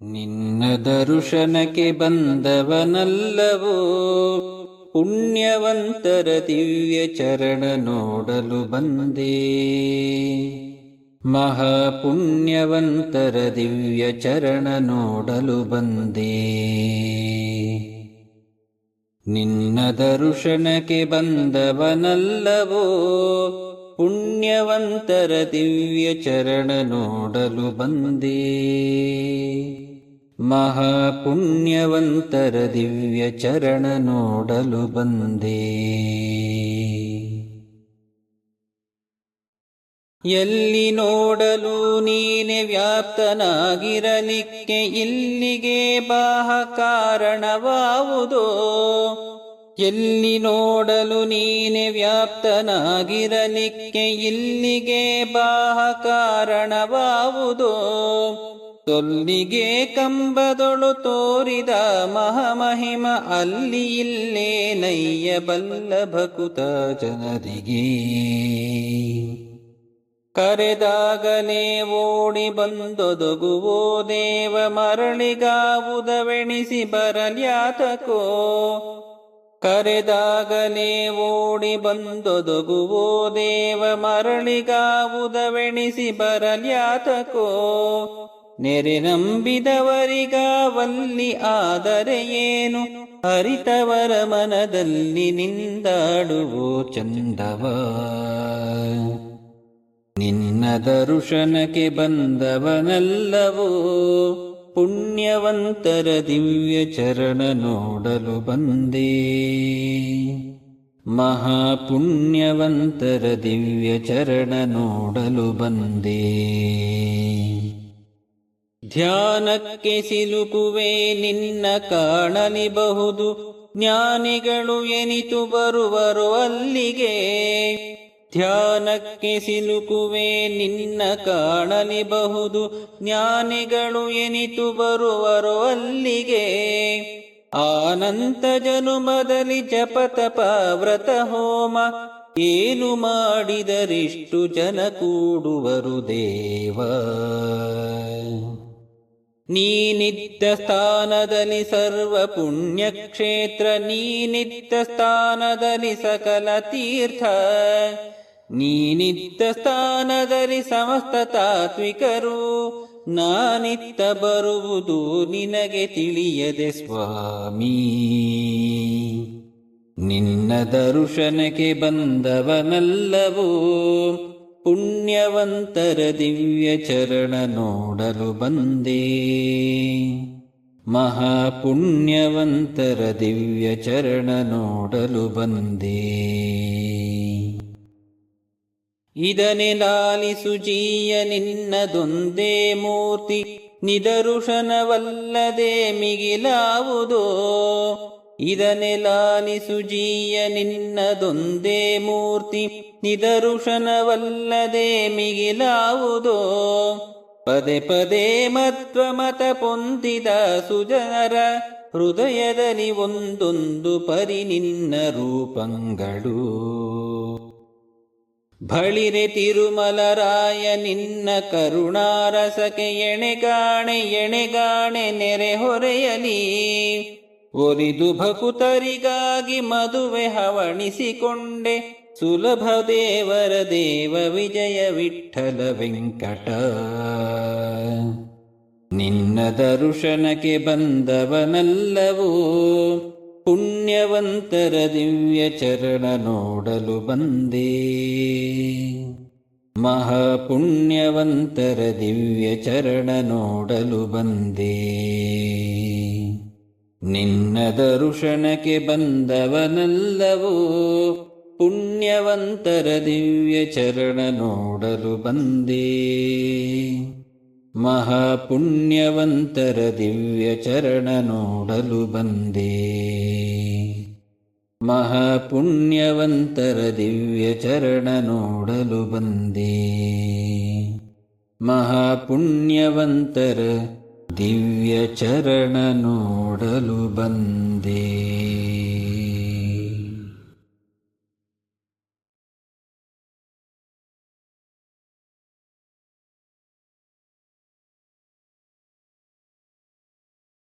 ನಿನ್ನ ದರುಶನಕ್ಕೆ ಬಂದವನಲ್ಲವೋ ಪುಣ್ಯವಂತರ ದಿವ್ಯ ಚರಣ ನೋಡಲು ಬಂದೆ. ಮಹಾಪುಣ್ಯವಂತರ ದಿವ್ಯ ಚರಣ ನೋಡಲು ಬಂದೆ. ನಿನ್ನ ದರುಶನಕ್ಕೆ ಬಂದವನಲ್ಲವೋ ಪುಣ್ಯವಂತರ ದಿವ್ಯ ಚರಣ ನೋಡಲು ಬಂದೆ. ಮಹಾಪುಣ್ಯವಂತರ ದಿವ್ಯ ಚರಣ ನೋಡಲು ಬಂದೆ. ಎಲ್ಲಿ ನೋಡಲು ನೀನೆ ವ್ಯಾಪ್ತನಾಗಿರಲಿಕ್ಕೆ ಇಲ್ಲಿಗೆ ಬಾಹ ಕಾರಣವಾವುದೋ. ಎಲ್ಲಿ ನೋಡಲು ನೀನೆ ವ್ಯಾಪ್ತನಾಗಿರಲಿಕ್ಕೆ ಇಲ್ಲಿಗೆ ಬಾಹ ಕಾರಣವಾವುದೋ. ತೊಲ್ಲಿಗೆ ಕಂಬದೊಳು ತೋರಿದ ಮಹಾಮಹಿಮ ಅಲ್ಲಿ ಇಲ್ಲೇ ನಯ್ಯ ಬಲ್ಲ ಭಕುತ ಜನರಿಗೆ. ಕರೆದಾಗಲೇ ಓಡಿ ಬಂದೊದಗುವೋ ದೇವ ಮರಳಿಗಾವುದವೆಣಿಸಿ ಬರಲ್ಯಾತಕೋ. ಕರೆದಾಗಲೇ ಓಡಿ ಬಂದೊದಗುವೋ ದೇವ ಮರಳಿಗಾವುದವೆಣಿಸಿ ಬರಲ್ಯಾತಕೋ. ನೆರೆ ನಂಬಿದವರಿಗಾವಲ್ಲಿ ಆದರೆ ಏನು ಅರಿತವರ ಮನದಲ್ಲಿ ನಿಂದಾಡುವೋ ಚಂದವ. ನಿನ್ನ ದರುಶನಕ್ಕೆ ಬಂದವನಲ್ಲವೋ ಪುಣ್ಯವಂತರ ದಿವ್ಯ ಚರಣ ನೋಡಲು ಬಂದೆ. ಮಹಾಪುಣ್ಯವಂತರ ದಿವ್ಯ ಚರಣ ನೋಡಲು ಬಂದೆ. ಧ್ಯಾನಕ್ಕೆ ಸಿಲುಕುವೆ ನಿನ್ನ ಕಾಣಲಿಬಹುದು ಜ್ಞಾನಿಗಳು ಎನಿತು ಬರುವರು ಅಲ್ಲಿಗೆ. ಧ್ಯಾನಕ್ಕೆ ಸಿಲುಕುವೆ ನಿನ್ನ ಕಾಣಲಿಬಹುದು ಜ್ಞಾನಿಗಳು ಎನಿತು ಬರುವರು ಅಲ್ಲಿಗೆ. ಆನಂತ ಜನುಮದಲ್ಲಿ ಜಪತಪ ವ್ರತ ಹೋಮ ಏನು ಮಾಡಿದರಿಷ್ಟು ಜನ ಕೂಡುವರು ದೇವ. ನೀನಿದ್ದ ಸ್ಥಾನದಲ್ಲಿ ಸರ್ವ ಪುಣ್ಯಕ್ಷೇತ್ರ, ನೀನಿದ್ದ ಸ್ಥಾನದಲ್ಲಿ ಸಕಲ ತೀರ್ಥ, ನೀನಿದ್ದ ಸ್ಥಾನದಲ್ಲಿ ಸಮಸ್ತ ತಾತ್ವಿಕರು. ನಾನಿತ್ತ ಬರುವುದು ನಿನಗೆ ತಿಳಿಯದೆ ಸ್ವಾಮಿ. ನಿನ್ನ ದರುಶನಕ್ಕೆ ಬಂದವನಲ್ಲವೋ ಪುಣ್ಯವಂತರ ದಿವ್ಯ ಚರಣ ನೋಡಲು ಬಂದೆ. ಮಹಾಪುಣ್ಯವಂತರ ದಿವ್ಯ ಚರಣ ನೋಡಲು ಬಂದೆ. ಇದನೆ ಲಾಲಿಸು ಜೀಯ ನಿನ್ನದೊಂದೇ ಮೂರ್ತಿ, ನಿದರುಶನವಲ್ಲದೆ ಮಿಗಿಲಾವುದೋ. ಇದನೆ ಲಾಲಿಸು ಜೀಯ ನಿನ್ನದೊಂದೇ ಮೂರ್ತಿ, ನಿದರುಶನವಲ್ಲದೆ ಮಿಗಿಲಾವುದೋ. ಪದೇ ಪದೇ ಮತ್ವ ಮತ ಪೊಂದಿದ ಸುಜನರ ಹೃದಯದಲ್ಲಿ ಒಂದೊಂದು ಪರಿ ನಿನ್ನ ರೂಪಂಗಳು. ಬಳಿರೆ ತಿರುಮಲರಾಯ ನಿನ್ನ ಕರುಣಾರಸಕ್ಕೆ ಎಣೆಗಾಣೆ ಎಣೆಗಾಣೆ ನೆರೆ ಹೊರೆಯಲಿ. ಒಲಿದು ಭಕುತರಿಗಾಗಿ ಮದುವೆ ಹವಣಿಸಿಕೊಂಡೆ ಸುಲಭ ದೇವರ ದೇವ ವಿಜಯ ವಿಠ್ಠಲ ವೆಂಕಟ. ನಿನ್ನ ದರುಶನಕ್ಕೆ ಬಂದವನಲ್ಲವೋ ಪುಣ್ಯವಂತರ ದಿವ್ಯ ಚರಣ ನೋಡಲು ಬಂದೆ. ಮಹಾಪುಣ್ಯವಂತರ ದಿವ್ಯ ಚರಣ ನೋಡಲು ಬಂದೆ. ನಿನ್ನ ದರುಶನಕ್ಕೆ ಬಂದವನಲ್ಲವೋ ಪುಣ್ಯವಂತರ ದಿವ್ಯ ಚರಣ ನೋಡಲು ಬಂದೆ. ಮಹಾಪುಣ್ಯವಂತರ ದಿವ್ಯ ಚರಣ ನೋಡಲು ಬಂದೆ. ಮಹಾಪುಣ್ಯವಂತರ ದಿವ್ಯ ಚರಣ ನೋಡಲು ಬಂದೆ. ಮಹಾಪುಣ್ಯವಂತರ ದಿವ್ಯ ಚರಣ ನೋಡಲು ಬಂದೆ.